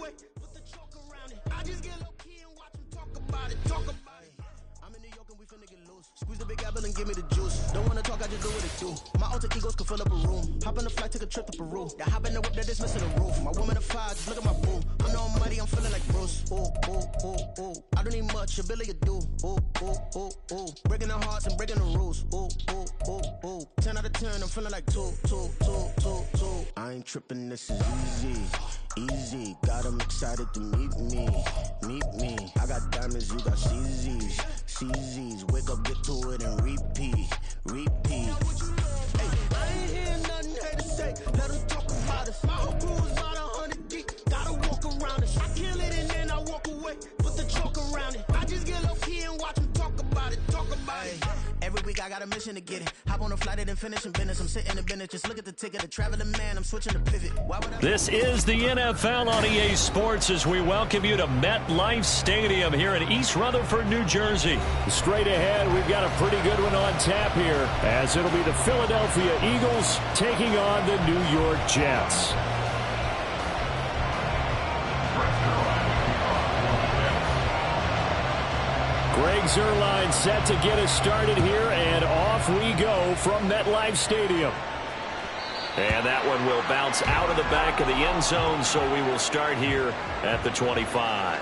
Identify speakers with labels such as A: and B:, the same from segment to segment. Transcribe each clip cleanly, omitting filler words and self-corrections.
A: away, put the chalk around it. I just get low key and watch them talk about it, talk about it. I'm in New York and we finna get loose. Squeeze the big apple and give me the juice. Don't wanna talk, I just do what it do. My alter egos can fill up a room. Hop on the flight, take a trip to Peru. Yeah, hop in the whip, that is missing the roof. My woman a fire, just look at my boo. I'm the almighty, I'm feeling like Bruce. Ooh, ooh, ooh, ooh. I don't need much, ability to do. Ooh, ooh, ooh, ooh. Breaking the hearts and breaking the rules. Ooh, ooh, ooh, ooh. 10 out of 10, I'm feeling like 2. I ain't tripping, this is easy. Easy, got 'em excited to meet me. I got diamonds, you got CZs. Wake up, get to it and repeat. Hey, I ain't hearing nothing hate to say. Let 'em talk about us. My whole crew is about 100 deep. Gotta walk around it. I kill it and then I walk away. Put the chalk around it. I just get low key and watch 'em talk about it. Every week I got a mission to get it. Hop on a flight and finish in business. I'm sitting in business. Just look at the ticket. A traveling man. I'm switching to pivot.
B: This is the NFL on EA Sports as we welcome you to MetLife Stadium here in East Rutherford, New Jersey.
C: Straight ahead, we've got a pretty good one on tap here, as it'll be the Philadelphia Eagles taking on the New York Jets. Greg Zuerlein set to get us started here, and off we go from MetLife Stadium.
B: And that one will bounce out of the back of the end zone, so we will start here at the 25.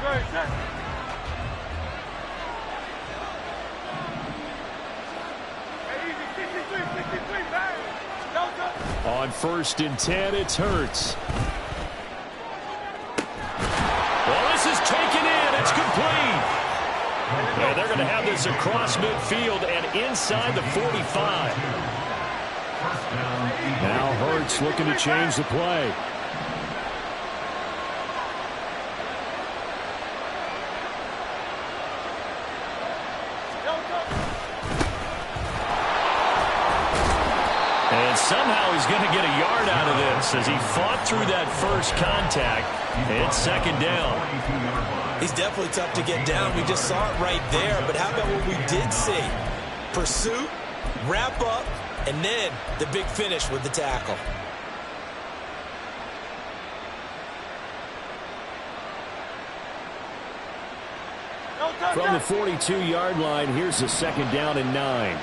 D: Great.
C: On 1st and 10, it's Hurts.
B: Well, this is taken in. It's complete. And they're going to have this across midfield and inside the 45.
C: Now Hurts looking to change the play.
B: And somehow he's going to get a yard out of this as he fought through that first contact. It's second down.
E: He's definitely tough to get down. We just saw it right there. But how about what we did see? Pursuit, wrap up, and then the big finish with the tackle.
C: From the 42-yard line, here's a 2nd down and 9.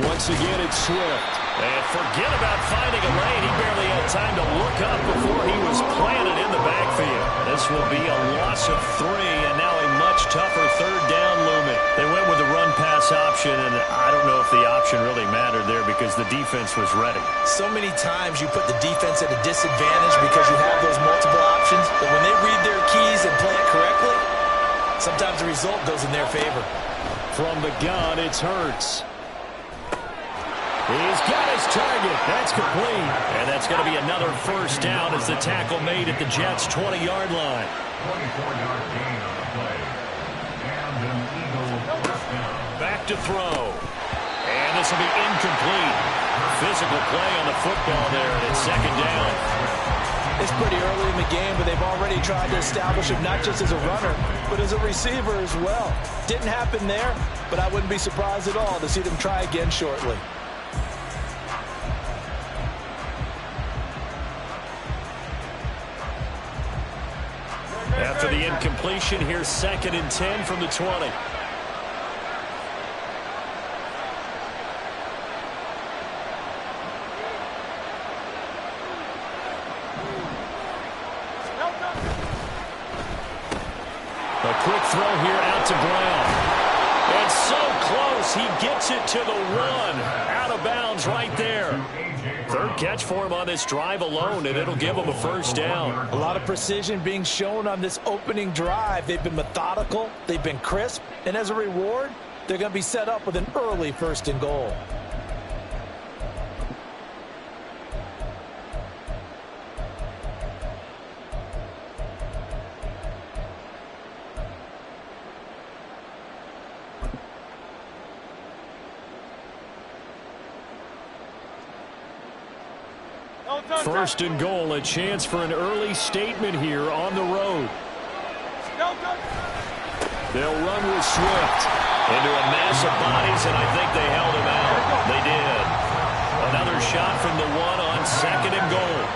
C: Once again, it's Swift.
B: And forget about finding a lane. He barely had time to look up before he was planted in the backfield. This will be a loss of 3, and now a much tougher 3rd down looming. They went with the run-pass option, and I don't know if the option really mattered there because the defense was ready.
E: So many times you put the defense at a disadvantage because you have those multiple options, but when they read their keys and play it correctly, sometimes the result goes in their favor.
C: From the gun, it's Hurts. He's got his target. That's complete.
B: And that's going to be another 1st down as the tackle made at the Jets' 20-yard line.
D: 24-yard gain on the play. And an Eagle first down.
B: Back to throw. And this will be incomplete. Physical play on the football there, and it's 2nd down.
E: It's pretty early in the game, but they've already tried to establish him not just as a runner, but as a receiver as well. Didn't happen there, but I wouldn't be surprised at all to see them try again shortly.
B: After the incompletion, here's 2nd and 10 from the 20. A quick throw here out to Brown. And so close, he gets it to the 1. Out of bounds right there. 3rd catch for him on this drive alone, and it'll give him a 1st down.
E: A lot of precision being shown on this opening drive. They've been methodical, they've been crisp, and as a reward, they're going to be set up with an early 1st and goal.
C: First and goal, a chance for an early statement here on the road. They'll run with Swift.
B: Into a mass of bodies, and I think they held him out. They did. Another shot from the one on second and goal.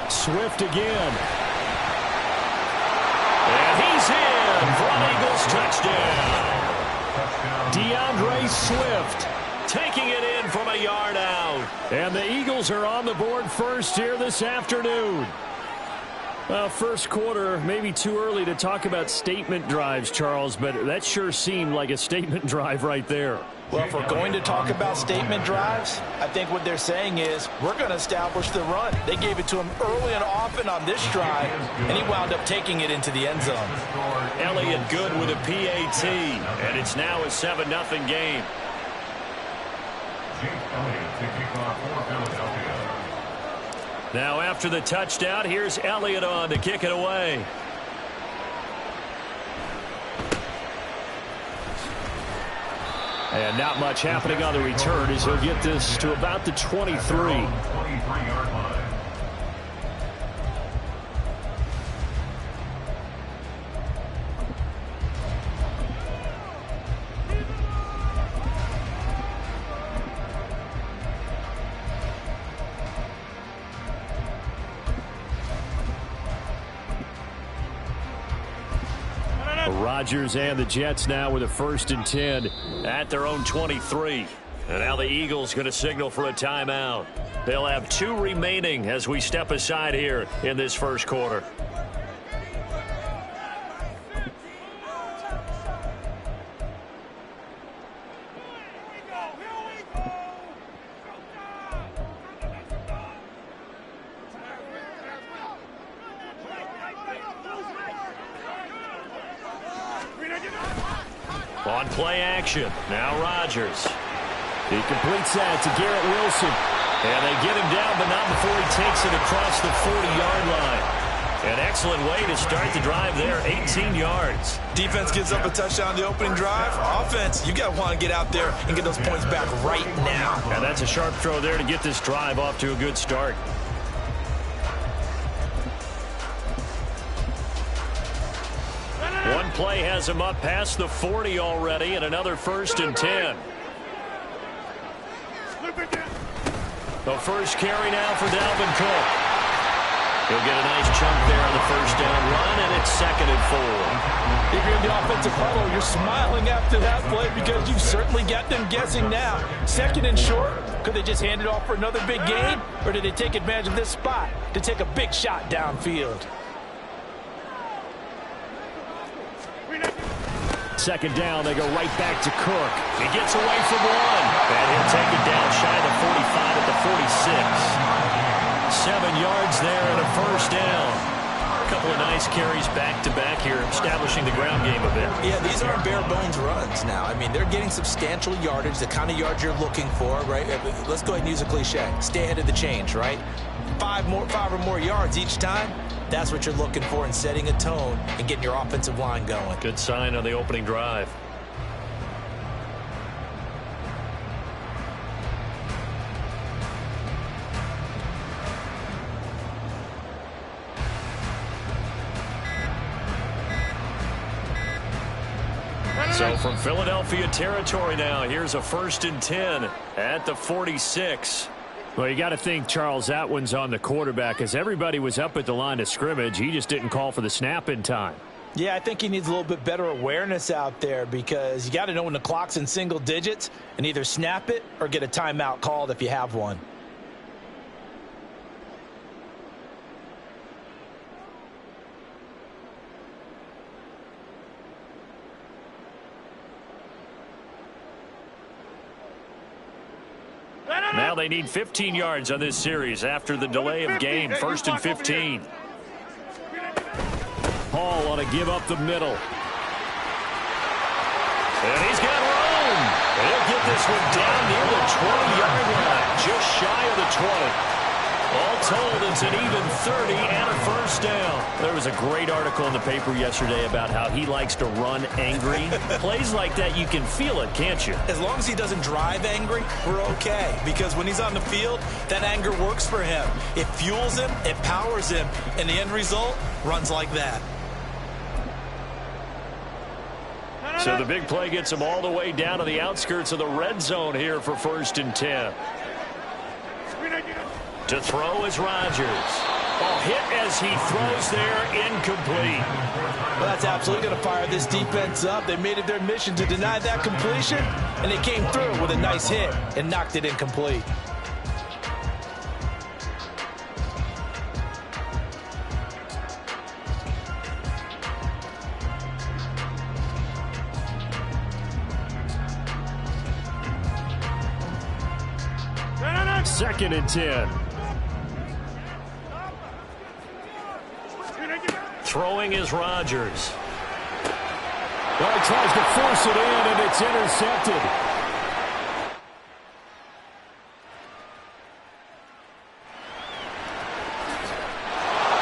C: Swift again.
B: And he's in for an Eagles touchdown.
C: DeAndre Swift
B: Taking it in from a yard out.
C: And the Eagles are on the board first here this afternoon. Well, first quarter, maybe too early to talk about statement drives, Charles, but that sure seemed like a statement drive right there.
E: Well, if we're going to talk about statement drives, I think what they're saying is we're going to establish the run. They gave it to him early and often on this drive, and he wound up taking it into the end zone.
B: Elliott good with a PAT, and it's now a 7-0 game. Now after the touchdown, here's Elliott on to kick it away.
C: And not much happening on the return as he'll get this to about the 23. Rodgers and the Jets now with a 1st and 10
B: at their own 23. And now the Eagles going to signal for a timeout. They'll have 2 remaining as we step aside here in this first quarter. On play action, now Rodgers.
C: He completes that to Garrett Wilson.
B: And they get him down, but not before he takes it across the 40-yard line. An excellent way to start the drive there, 18 yards.
E: Defense gives up a touchdown the opening drive. Offense, you got to want to get out there and get those points back right now.
B: And that's a sharp throw there to get this drive off to a good start. One play has him up past the 40 already, and another 1st and 10. The first carry now for Dalvin Cook. He'll get a nice chunk there on the first down run, and it's 2nd and 4.
E: If you're in the offensive huddle, you're smiling after that play because you've certainly got them guessing now. 2nd and short, could they just hand it off for another big gain, or did they take advantage of this spot to take a big shot downfield?
C: 2nd down, they go right back to Cook.
B: He gets away from one, and he'll take it down shy of the 45 at the 46. 7 yards there and a 1st down. A couple of nice carries back-to-back here, establishing the ground game a bit.
E: Yeah, these aren't bare-bones runs now. I mean, they're getting substantial yardage, the kind of yards you're looking for, right? Let's go ahead and use a cliche. Stay ahead of the change, right? 5 or more yards each time. That's what you're looking for in setting a tone and getting your offensive line going.
B: Good sign on the opening drive. So from Philadelphia territory now, here's a 1st and 10 at the 46.
C: Well, you got to think, Charles, that one's on the quarterback as everybody was up at the line of scrimmage. He just didn't call for the snap in time.
E: Yeah, I think he needs a little bit better awareness out there because you got to know when the clock's in single digits and either snap it or get a timeout called if you have one.
B: Now they need 15 yards on this series after the delay of game. 1st and 15.
C: Hall on a give up the middle.
B: And he's got room. He'll get this one down near the 20-yard line, just shy of the 20. All
C: told it's an even 30 and a first down. There was a great article in the paper yesterday about how he likes to run angry. Plays like that, you can feel it, can't you?
E: As long as he doesn't drive angry, we're okay. Because when he's on the field, that anger works for him. It fuels him, it powers him, and the end result runs like that.
C: So the big play gets him all the way down to the outskirts of the red zone here for 1st and 10. To throw is Rodgers. Hit as he throws there, incomplete.
E: Well, that's absolutely going to fire this defense up. They made it their mission to deny that completion, and they came through with a nice hit and knocked it incomplete.
C: Second and 10. Throwing is Rodgers.
B: Well, he tries to force it in, and it's intercepted.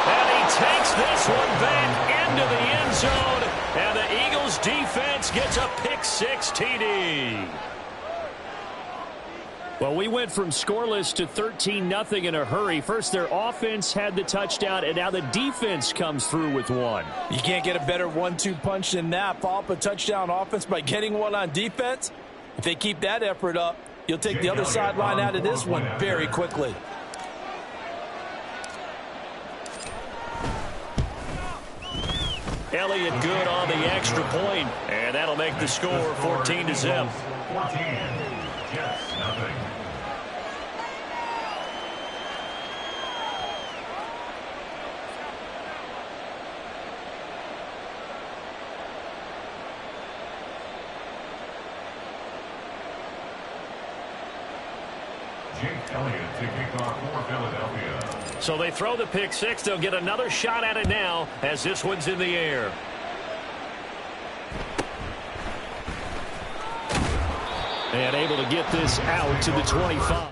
C: And he takes this one back into the end zone, and the Eagles defense gets a pick-6 TD. Well, we went from scoreless to 13-0 in a hurry. First, their offense had the touchdown, and now the defense comes through with one.
E: You can't get a better 1-2 punch than that. Follow up a touchdown offense by getting one on defense. If they keep that effort up, you'll take the other sideline out of this one very quickly.
C: Elliott good on the extra point, and that'll make the score 14-0.
D: 14, just nothing. Jake Elliott to kick off for Philadelphia.
C: So they throw the pick-6. They'll get another shot at it now as this one's in the air. And able to get this out to the 25.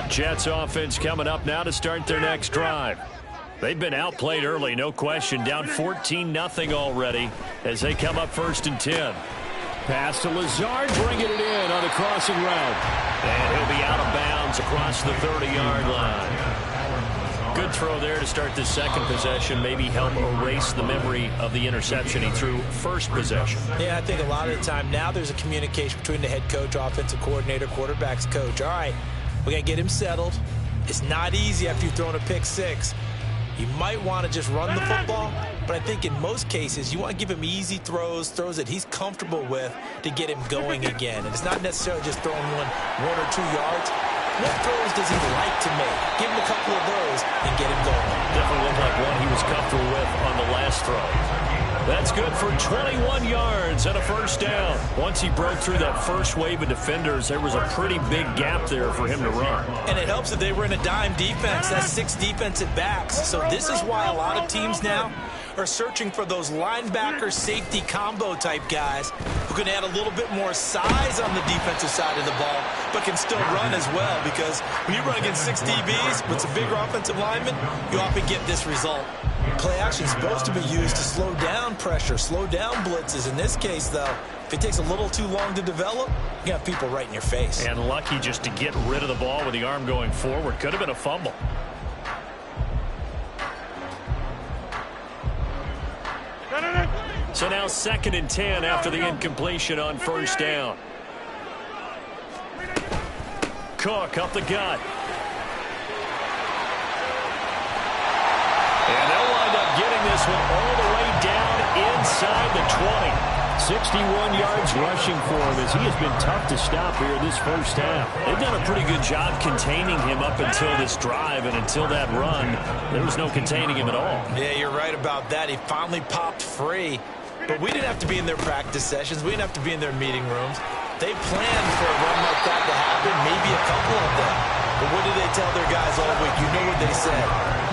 C: Jets offense coming up now to start their next drive. They've been outplayed early, no question. Down 14-0 already as they come up 1st and 10.
B: Pass to Lazard, bringing it in on the crossing route.
C: And he'll be out of bounds across the 30-yard line. Good throw there to start the second possession. Maybe help erase the memory of the interception he threw first possession.
E: Yeah, I think a lot of the time now there's a communication between the head coach, offensive coordinator, quarterback's coach. All right, we got to get him settled. It's not easy after you've thrown a pick-6. You might want to just run the football, but I think in most cases you want to give him easy throws that he's comfortable with to get him going again. And it's not necessarily just throwing one or 2 yards. What throws does he like to make? Give him a couple of those and get him going.
C: Definitely looked like one he was comfortable with on the last throw. That's good for 21 yards and a first down. Once he broke through that first wave of defenders, there was a pretty big gap there for him to run.
E: And it helps that they were in a dime defense. That's 6 defensive backs. So this is why a lot of teams now are searching for those linebacker safety combo type guys who can add a little bit more size on the defensive side of the ball, but can still run as well, because when you run against 6 DBs with some bigger offensive linemen, you often get this result. Play action is supposed to be used to slow down pressure, slow down blitzes. In this case, though, if it takes a little too long to develop, you got people right in your face.
C: And lucky just to get rid of the ball with the arm going forward. Could have been a fumble. So now 2nd and 10 after the incompletion on first down. Cook up the gut. And they'll wind up getting this one all the way down inside the 20.
B: 61 yards rushing for him as he has been tough to stop here this first half.
C: They've done a pretty good job containing him up until this drive, and until that run, there was no containing him at all.
E: Yeah, you're right about that. He finally popped free. But we didn't have to be in their practice sessions. We didn't have to be in their meeting rooms. They planned for a run like that to happen, maybe a couple of them. But what do they tell their guys all week? You know what they said.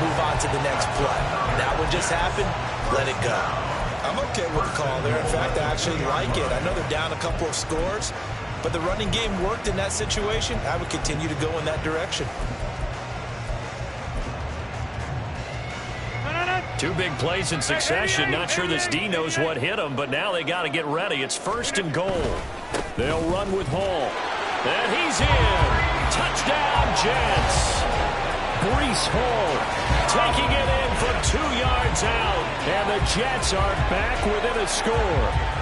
E: Move on to the next play. That one just happened. Let it go. I'm okay with the call there. In fact, I actually like it. I know they're down a couple of scores, but the running game worked in that situation. I would continue to go in that direction.
C: Two big plays in succession. Not sure this D knows what hit him, but now they got to get ready. It's 1st and goal. They'll run with Hall. And he's in. Touchdown, Jets. Breece Hall taking it in from 2 yards out. And the Jets are back within a score.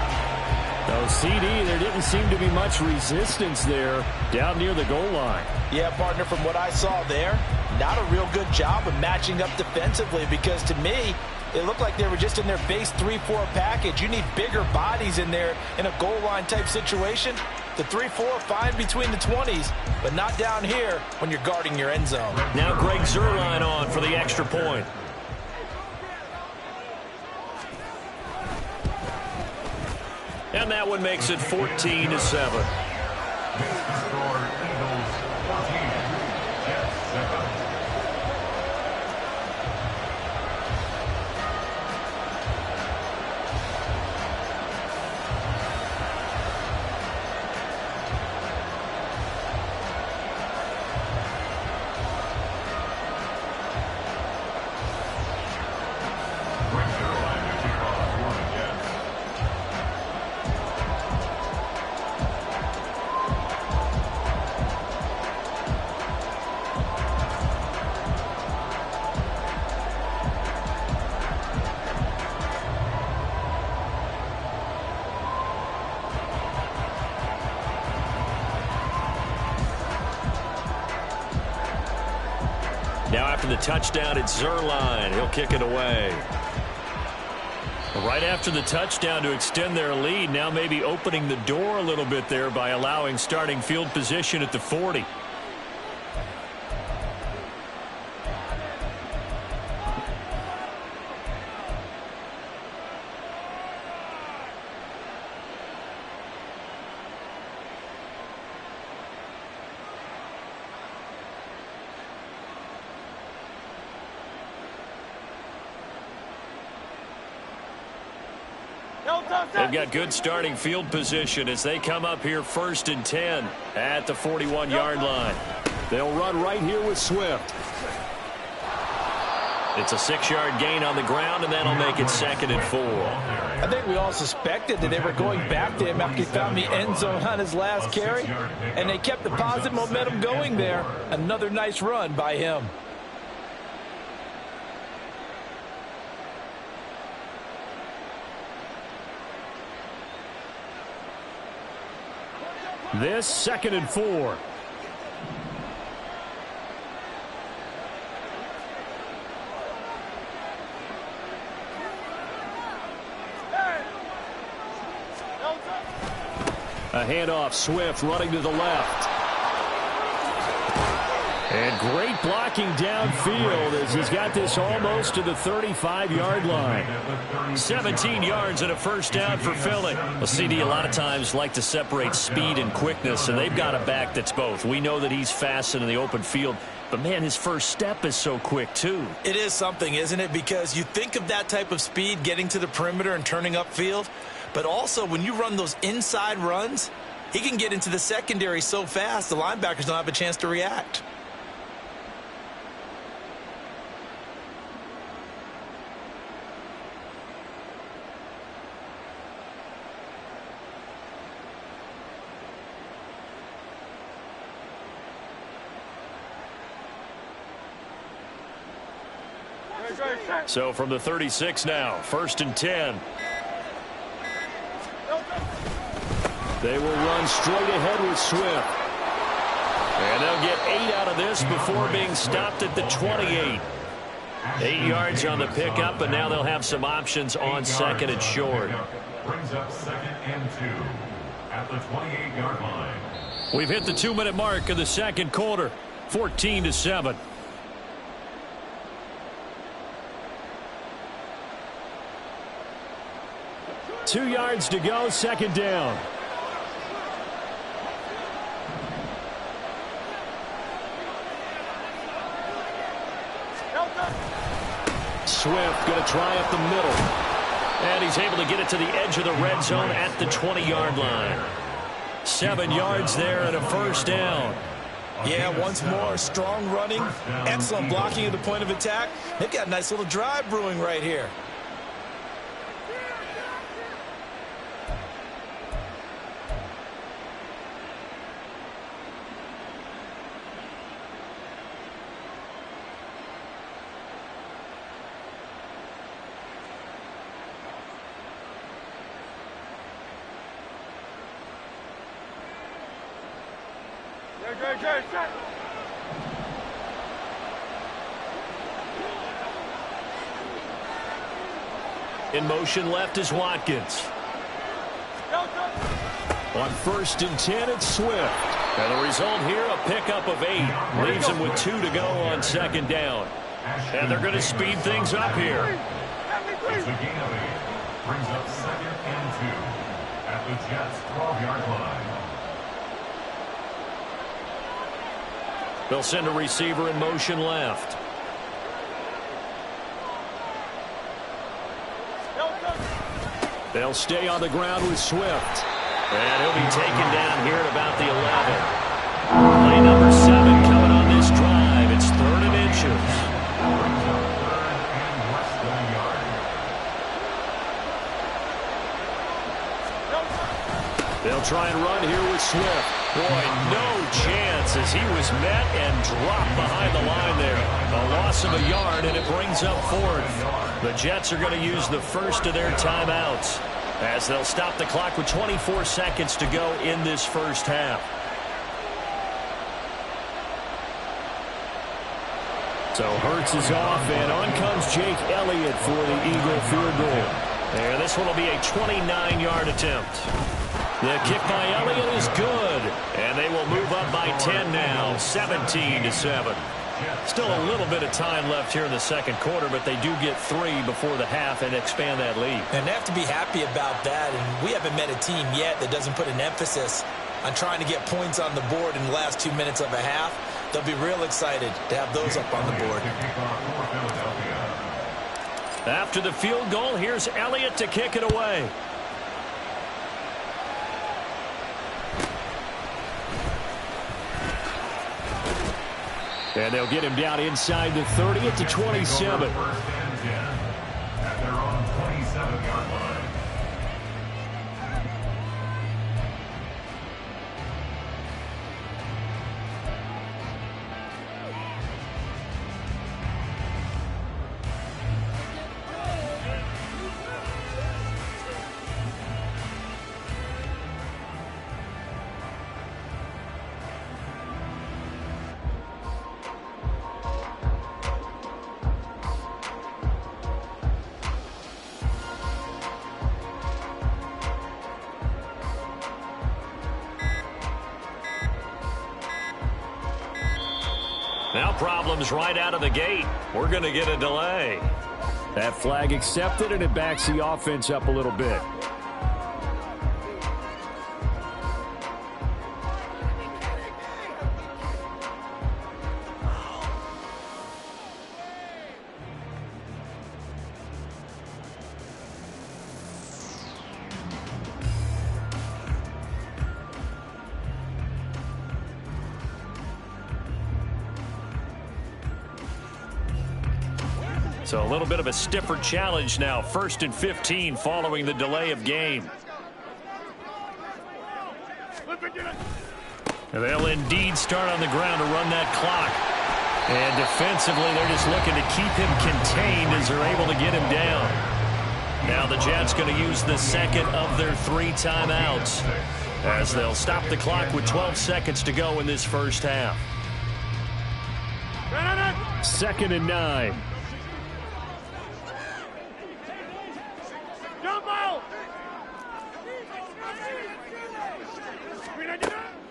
C: No, CD, there didn't seem to be much resistance there down near the goal line.
E: Yeah, partner, from what I saw there, not a real good job of matching up defensively, because to me, it looked like they were just in their base 3-4 package. You need bigger bodies in there in a goal line type situation. The 3-4, fine between the 20s, but not down here when you're guarding your end zone.
C: Now Greg Zuerlein on for the extra point. And that one makes it 14-7.
D: Score Eagles 14, Jets 7.
C: Now after the touchdown, it's Zuerlein. He'll kick it away. Right after the touchdown to extend their lead, now maybe opening the door a little bit there by allowing starting field position at the 40. They've got good starting field position as they come up here 1st and 10 at the 41-yard line. They'll run right here with Swift. It's a 6-yard gain on the ground, and that'll make it 2nd and 4.
E: I think we all suspected that they were going back to him after he found the end zone on his last carry, and they kept the positive momentum going there. Another nice run by him.
C: This 2nd and 4. A handoff, Swift running to the left. And great blocking downfield as he's got this almost to the 35-yard line. 17 yards and a first down for Philly. Well, CD a lot of times like to separate speed and quickness, and they've got a back that's both. We know that he's fast in the open field, but, man, his first step is so quick, too.
E: It is something, isn't it? Because you think of that type of speed getting to the perimeter and turning upfield, but also when you run those inside runs, he can get into the secondary so fast the linebackers don't have a chance to react.
C: So from the 36 now, 1st and 10. They will run straight ahead with Swift. And they'll get 8 out of this before being stopped at the 28. 8 yards on the pickup, and now they'll have some options on 2nd and short.
D: Brings up 2nd and 2 at the 28-yard line.
C: We've hit the 2-minute mark of the second quarter, 14-7. Two yards to go, 2nd down. Swift going to try up the middle. And he's able to get it to the edge of the red zone at the 20-yard line. 7 yards there and a first down.
E: Yeah, once more, strong running, excellent blocking at the point of attack. They've got a nice little drive brewing right here.
C: In motion left is Watkins. On 1st and 10, it's Swift. And the result here, a pickup of 8. Leaves him with 2 to go on 2nd down. And they're going to speed things up here.
D: It's a gain of 8. Brings up 2nd and 2 at the Jets' 12-yard line.
C: They'll send a receiver in motion left. They'll stay on the ground with Swift. And he'll be taken down here at about the 11. Play number 7 coming on this drive. It's 3rd and inches.
D: Brings up 3rd and less than a yard.
C: They'll try and run here with Swift. Boy, no chance as he was met and dropped behind the line there. A loss of a yard, and it brings up 4th. The Jets are going to use the first of their timeouts as they'll stop the clock with 24 seconds to go in this first half. So Hurts is off, and on comes Jake Elliott for the Eagle field goal. And this one will be a 29-yard attempt. The kick by Elliott is good, and they will move up by 10 now, 17-7. Still a little bit of time left here in the 2nd quarter, but they do get 3 before the half and expand that lead.
E: And they have to be happy about that, and we haven't met a team yet that doesn't put an emphasis on trying to get points on the board in the last 2 minutes of a half. They'll be real excited to have those up on the board.
C: After the field goal, here's Elliott to kick it away. And they'll get him down inside the 30 at the 27.
D: First and 10 at their own 27-yard line.
C: Now problems right out of the gate. We're going to get a delay. That flag accepted, and it backs the offense up a little bit. So a little bit of a stiffer challenge now. 1st and 15 following the delay of game. And they'll indeed start on the ground to run that clock. And defensively, they're just looking to keep him contained as they're able to get him down. Now the Jets going to use the 2nd of their 3 timeouts as they'll stop the clock with 12 seconds to go in this first half. 2nd and 9.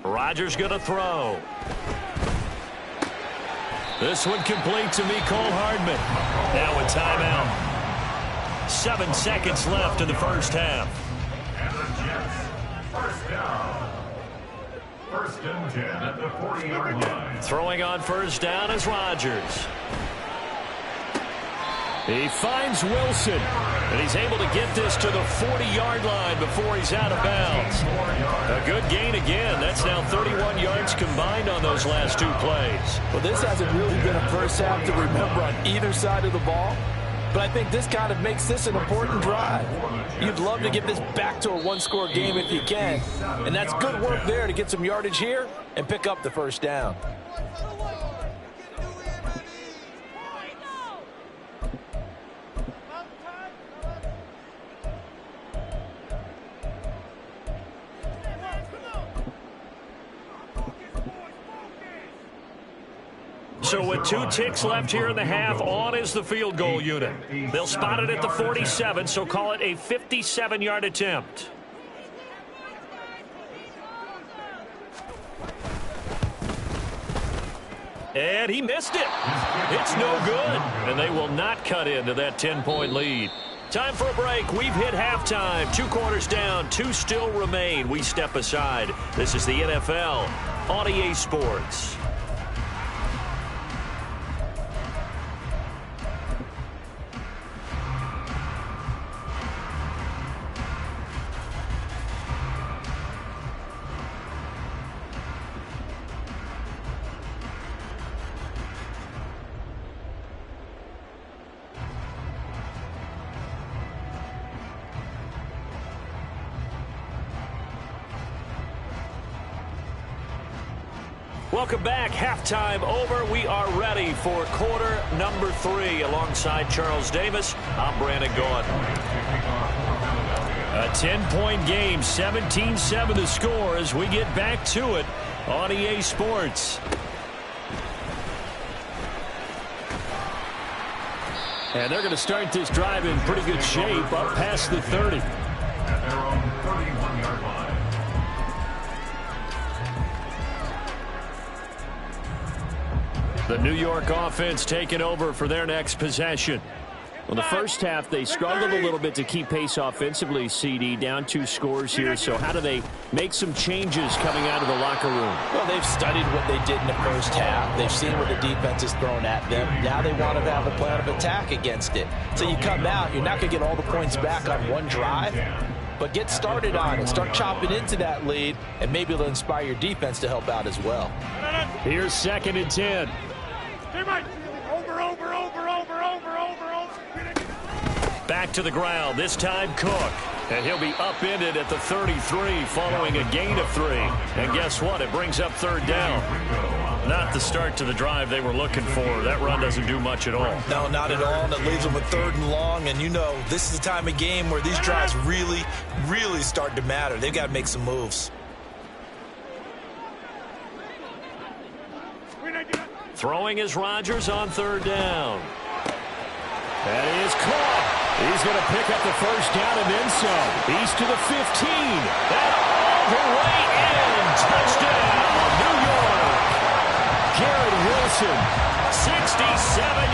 C: Rodgers going to throw. This one complete to Mecole Hardman. Now a timeout. 7 seconds left in the first half.
D: And the Jets, first down. 1st and 10 at the 40-yard line.
C: Throwing on first down is Rodgers. He finds Wilson, and he's able to get this to the 40-yard line before he's out of bounds. A good gain again. That's now 31 yards combined on those last two plays.
E: Well, this hasn't really been a first half to remember on either side of the ball, but I think this kind of makes this an important drive. You'd love to get this back to a one-score game if you can, and that's good work there to get some yardage here and pick up the first down.
C: So with 2 ticks left here in the half, on is the field goal unit. They'll spot it at the 47, so call it a 57-yard attempt. And he missed it. It's no good. And they will not cut into that 10-point lead. Time for a break. We've hit halftime. 2 quarters down. 2 still remain. We step aside. This is the NFL on EA Sports. Welcome back. Halftime over. We are ready for quarter number 3. Alongside Charles Davis, I'm Brandon Gaudin. A 10-point game, 17-7 the score as we get back to it on EA Sports. And they're going to start this drive in pretty good shape up past the 30.
D: At their own 31-yard line.
C: The New York offense taking over for their next possession. Well, the first half, they struggled a little bit to keep pace offensively, CD, down 2 scores here. So how do they make some changes coming out of the locker room?
E: Well, they've studied what they did in the first half. They've seen what the defense has thrown at them. Now they want to have a plan of attack against it. So you come out, you're not going to get all the points back on one drive, but get started on it. Start chopping into that lead, and maybe it'll inspire your defense to help out as well.
C: Here's 2nd and 10. Back to the ground, this time Cook. And he'll be upended at the 33 following a gain of 3. And guess what? It brings up 3rd down. Not the start to the drive they were looking for. That run doesn't do much at all.
E: No, not at all. And it leaves them with 3rd and long. And you know, this is the time of game where these drives really, really start to matter. They've got to make some moves.
C: Throwing is Rodgers on 3rd down. That is caught. He's going to pick up the first down and then some. He's to the 15. And all the way in. Touchdown, New York. Garrett Wilson, 67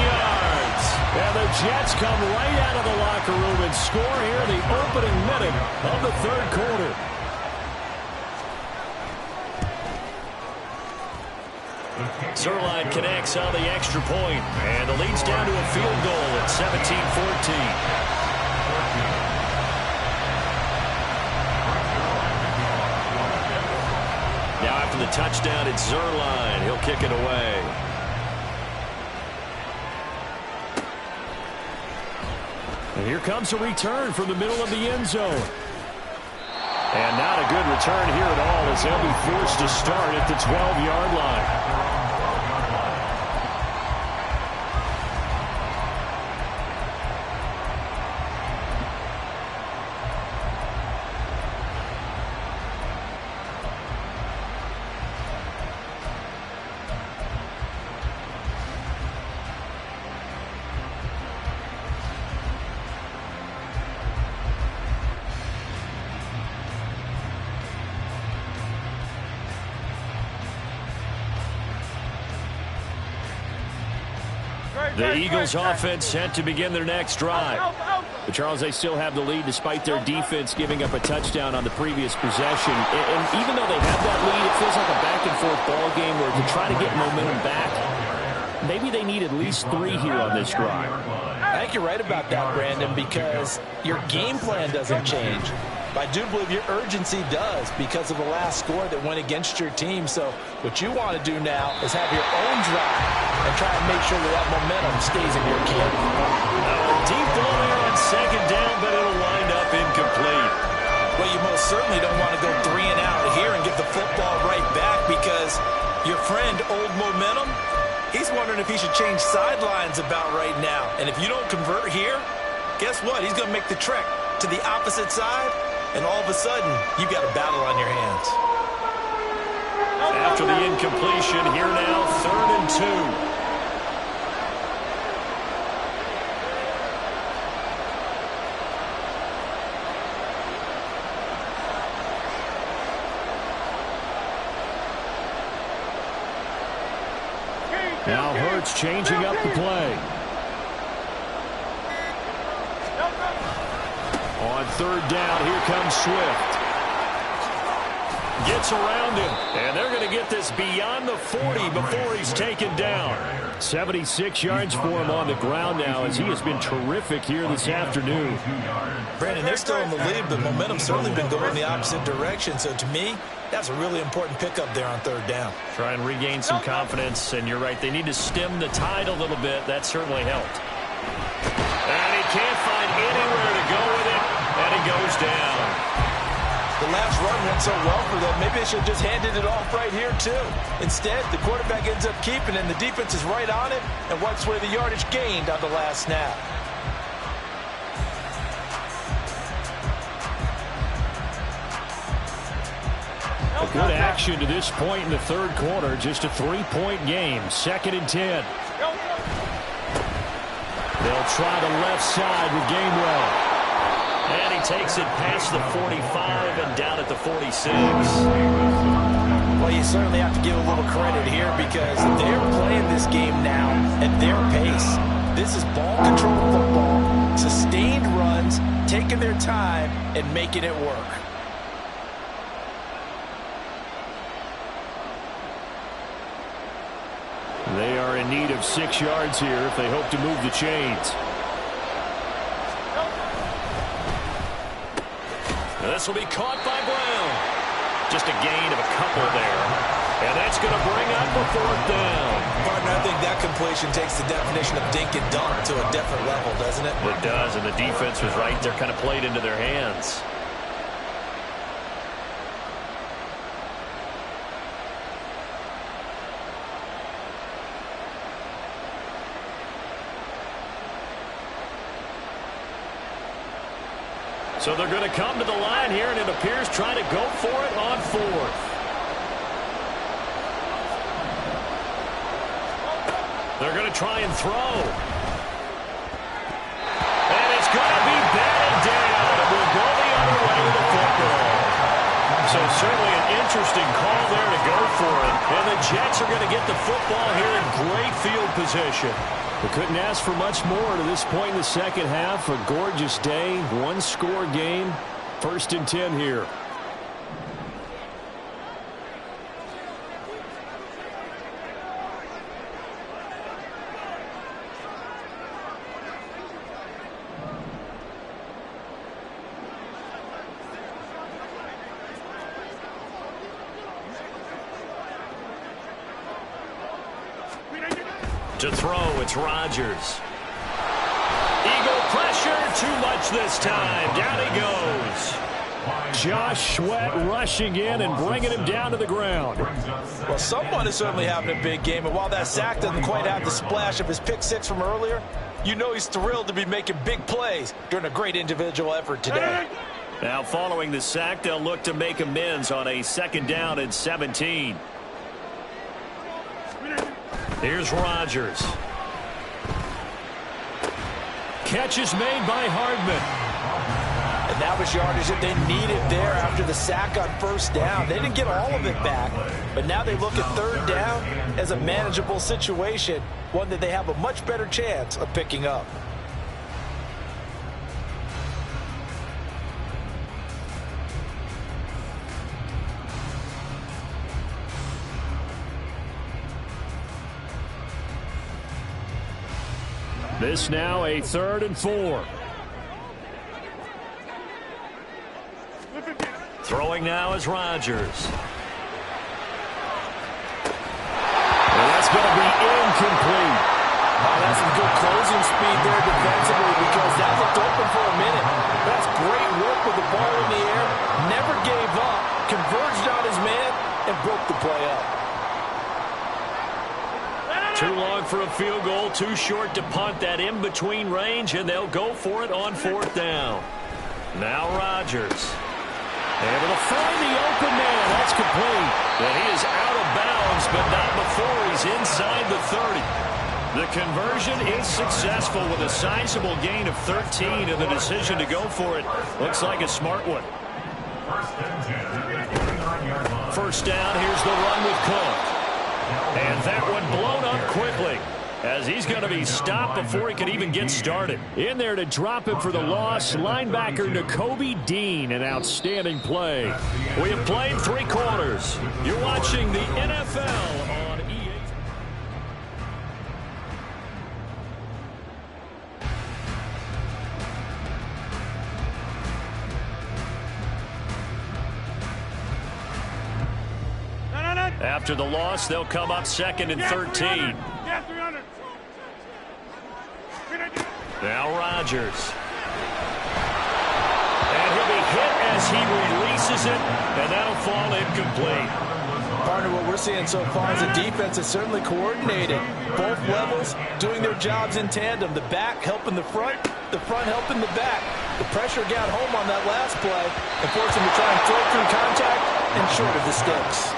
C: yards. And the Jets come right out of the locker room and score here in the opening minute of the 3rd quarter. Zerline connects on the extra point, and the lead's down to a field goal at 17-14. Now after the touchdown, it's Zerline. He'll kick it away. And here comes a return from the middle of the end zone. And not a good return here at all as they'll be forced to start at the 12-yard line. The Eagles offense set to begin their next drive. But Charles, they still have the lead despite their defense giving up a touchdown on the previous possession. And even though they have that lead, it feels like a back-and-forth ball game where to try to get momentum back, maybe they need at least 3 here on this drive.
E: I think you're right about that, Brandon, because your game plan doesn't change. I do believe your urgency does because of the last score that went against your team. So what you want to do now is have your own drive and try and make sure that momentum stays in your camp.
C: Deep ball there on second down, but it'll wind up incomplete.
E: Well, you most certainly don't want to go 3 and out here and get the football right back because your friend, Old Momentum, he's wondering if he should change sidelines about right now. And if you don't convert here, guess what? He's going to make the trek to the opposite side, and all of a sudden, you've got a battle on your hands.
C: After the incompletion, here now, 3rd and 2. Now Hurts changing up the play. On 3rd down, here comes Swift. Gets around him, and they're going to get this beyond the 40 before he's taken down. 76 yards for him on the ground now as he has been terrific here this afternoon.
E: Brandon, they're still in the lead, but momentum's certainly been going the opposite direction. So to me, that's a really important pickup there on 3rd down.
C: Try and regain some confidence, and you're right, they need to stem the tide a little bit. That certainly helped. And he can't find anywhere to go with it, and he goes down.
E: The last run went so well for them, maybe they should have just handed it off right here, too. Instead, the quarterback ends up keeping it, and the defense is right on it and wipes away the yardage gained on the last snap.
C: A good action to this point in the 3rd quarter. Just a 3-point game. 2nd and 10. They'll try the left side with Gainwell. And he takes it past the 45 and down at the 46.
E: Well, you certainly have to give a little credit here because they're playing this game now at their pace. This is ball control football, sustained runs, taking their time and making it work.
C: They are in need of 6 yards here if they hope to move the chains. This will be caught by Brown. Just a gain of a couple there. And that's going to bring up a 4th down.
E: Partner, I think that completion takes the definition of dink and dunk to a different level, doesn't it?
C: It does, and the defense was right there, kind of played into their hands. So they're going to come to the line here, and it appears trying to go for it on 4th. They're going to try and throw. And it's going to be batted down. It will go the other way with the football. So certainly an interesting call there to go for it. And the Jets are going to get the football here in great field position. We couldn't ask for much more to this point in the 2nd half. A gorgeous day, 1-score game. 1st and 10 here. To throw, it's Rodgers. Eagle pressure, too much this time. Down he goes. Josh Sweat rushing in and bringing him down to the ground.
E: Well, someone is certainly having a big game, and while that sack doesn't quite have the splash of his pick 6 from earlier, you know he's thrilled to be making big plays during a great individual effort today.
C: Now, following the sack, they'll look to make amends on a 2nd down and 17. Here's Rodgers. Catch is made by Hardman.
E: And that was yardage that they needed there after the sack on 1st down. They didn't get all of it back, but now they look at 3rd down as a manageable situation, one that they have a much better chance of picking up.
C: This now a 3rd and 4.
B: Throwing now is Rodgers. And that's going to be incomplete.
E: Oh, that's some good closing speed there defensively because that looked open for a minute. That's great work with the ball in the air. Never gave up. Converged on his man and broke the play up.
B: Too long for a field goal. Too short to punt that in-between range, and they'll go for it on 4th down. Now Rodgers. Able to find the open man. That's complete. And he is out of bounds, but not before he's inside the 30. The conversion is successful with a sizable gain of 13, and the decision to go for it looks like a smart one. First down, here's the run with Cook. And that one blown up quickly as he's going to be stopped before he can even get started. In there to drop him for the loss, linebacker Nakobe Dean, an outstanding play. We have played 3 quarters. You're watching the NFL on EA. After the loss, they'll come up 2nd and 13. Now Rodgers. And he'll be hit as he releases it, and that'll fall incomplete.
E: Partner, what we're seeing so far is a defense that's certainly coordinated. Both levels doing their jobs in tandem. The back helping the front helping the back. The pressure got home on that last play and forced him to try and throw through contact and short of the sticks.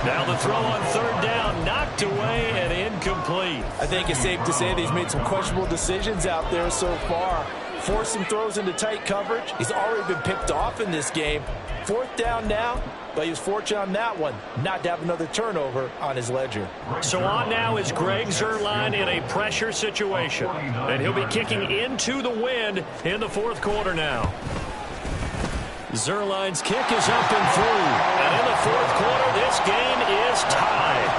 B: Now the throw on 3rd down, knocked away and incomplete.
E: I think it's safe to say that he's made some questionable decisions out there so far. Forced some throws into tight coverage. He's already been picked off in this game. 4th down now, but he was fortunate on that one not to have another turnover on his ledger.
B: So on now is Greg Zuerlein in a pressure situation, and he'll be kicking into the wind in the 4th quarter now. Zuerlein's kick is up and through. And in the 4th quarter, this game is tied.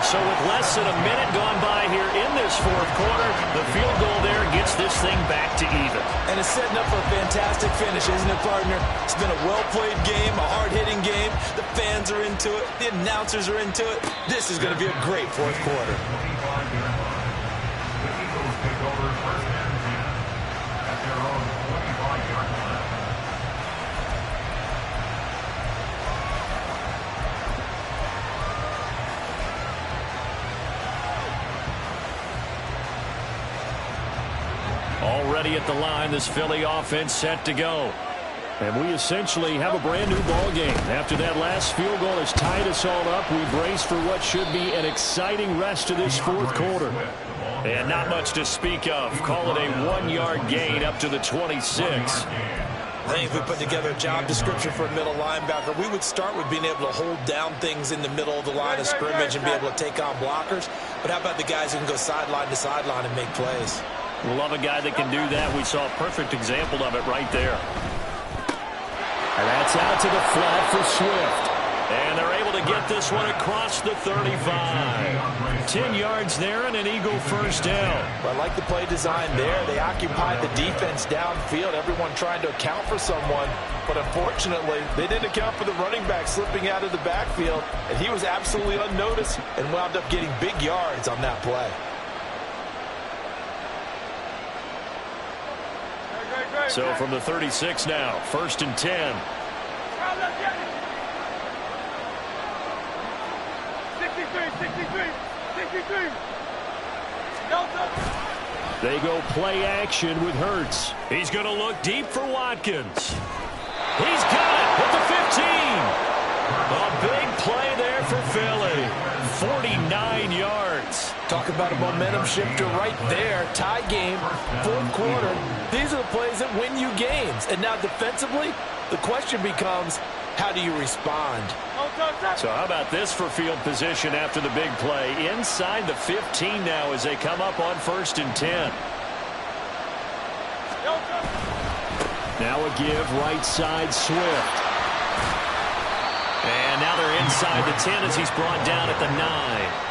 B: So with less than a minute gone by here in this 4th quarter, the field goal there gets this thing back to even.
E: And it's setting up for a fantastic finish, isn't it, partner? It's been a well-played game, a hard-hitting game. The fans are into it. The announcers are into it. This is going to be a great 4th quarter.
B: Already at the line, this Philly offense set to go. And we essentially have a brand new ball game. After that last field goal has tied us all up, we brace for what should be an exciting rest of this 4th quarter. And not much to speak of. Call it a 1-yard gain up to the 26.
E: I think if we put together a job description for a middle linebacker, we would start with being able to hold down things in the middle of the line of scrimmage and be able to take on blockers. But how about the guys who can go sideline to sideline and make plays?
B: Love a guy that can do that. We saw a perfect example of it right there.
C: And that's out to the flat for Swift.
B: And they're able to get this one across the 35. 10 yards there and an Eagle first down.
E: Well, I like the play design there. They occupied the defense downfield, everyone trying to account for someone. But unfortunately, they didn't account for the running back slipping out of the backfield. And he was absolutely unnoticed and wound up getting big yards on that play.
B: So from the 36 now, 1st and 10.
A: 63.
C: They go play action with Hurts.
B: He's going to look deep for Watkins. He's got it at the 15. A big play there for Philly. 49 yards.
E: Talk about a momentum shifter right there. Tie game, 4th quarter. These are the plays that win you games. And now defensively, the question becomes, how do you respond?
B: So how about this for field position after the big play? Inside the 15 now as they come up on 1st and 10.
C: Now a give right side Swift.
B: And now they're inside the 10 as he's brought down at the 9.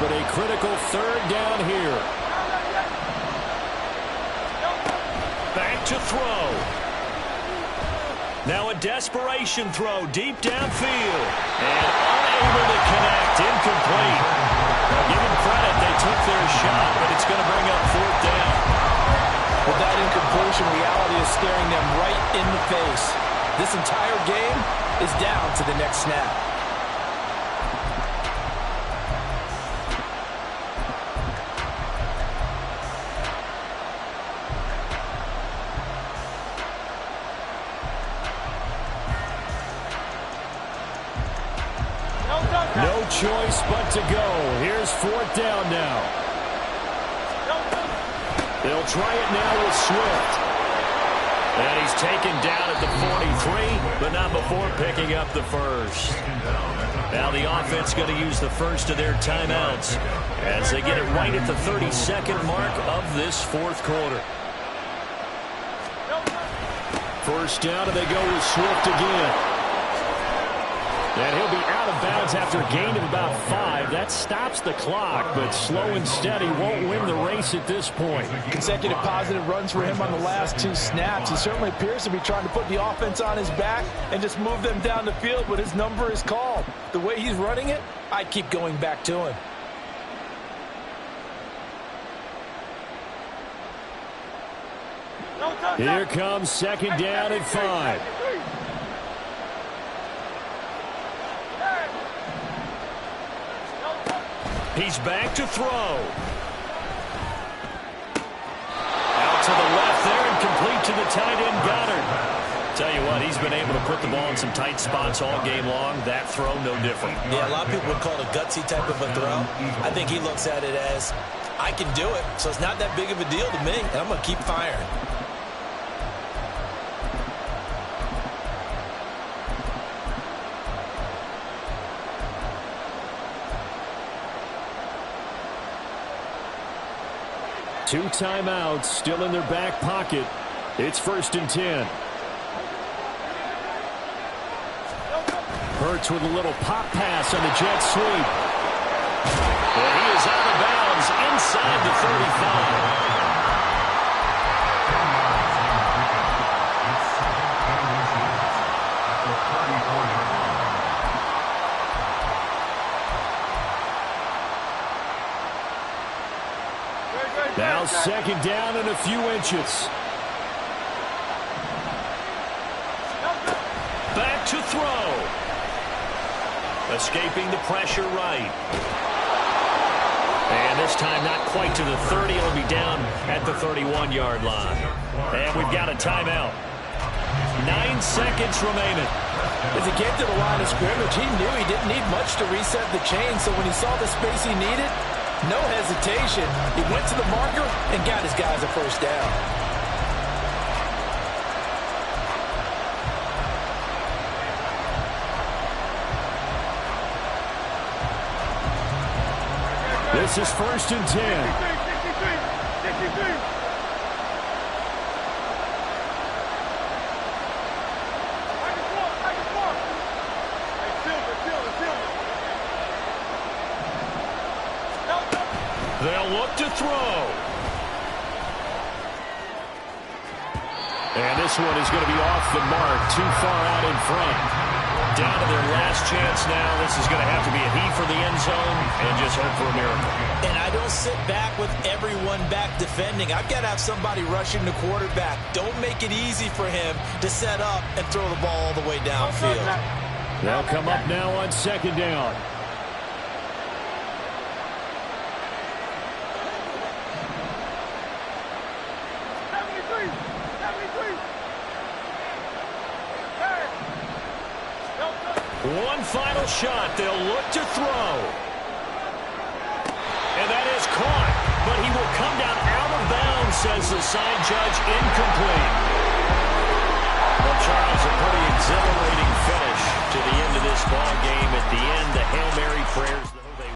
C: but a critical third down here. Back to throw. Now a desperation throw deep downfield. And unable to connect. Incomplete. Now give them credit. They took their shot, but it's going to bring up fourth down.
E: With that incompletion, reality is staring them right in the face. This entire game is down to the next snap.
C: No choice but to go. Here's fourth down now. They'll try it now with Swift. And he's taken down at the 43, but not before picking up the first. Now the offense going to use the first of their timeouts as they get it right at the 32nd mark of this fourth quarter. First down, and they go with Swift again. And he'll be out of bounds after a gain of about 5. That stops the clock, but slow and steady won't win the race at this point.
E: Consecutive positive runs for him on the last 2 snaps. He certainly appears to be trying to put the offense on his back and just move them down the field, but his number is called. The way he's running it, I keep going back to him.
C: Here comes second down and 5. He's back to throw. Out to the left there and complete to the tight end Goddard. Tell you what, he's been able to put the ball in some tight spots all game long. That throw, no different.
E: Yeah, a lot of people would call it a gutsy type of a throw. I think he looks at it as, I can do it, so it's not that big of a deal to me, and I'm going to keep firing.
C: Two timeouts still in their back pocket. It's 1st and 10. Hurts with a little pop pass on the jet sweep. And he is out of bounds inside the 35. Now second down and a few inches. Back to throw. Escaping the pressure right. And this time not quite to the 30. It'll be down at the 31-yard line. And we've got a timeout. 9 seconds remaining.
E: As he came to the line of scrimmage, he knew he didn't need much to reset the chain. So when he saw the space he needed, no hesitation. He went to the marker and got his guys a first down.
C: This is 1st and 10. They'll look to throw. And this one is going to be off the mark, too far out in front. Down to their last chance now. This is going to have to be a heave for the end zone and just hope for a miracle.
E: And I don't sit back with everyone back defending. I've got to have somebody rushing the quarterback. Don't make it easy for him to set up and throw the ball all the way downfield.
C: They'll come up now on second down. One final shot. They'll look to throw. And that is caught. But he will come down out of bounds, says the side judge. Incomplete.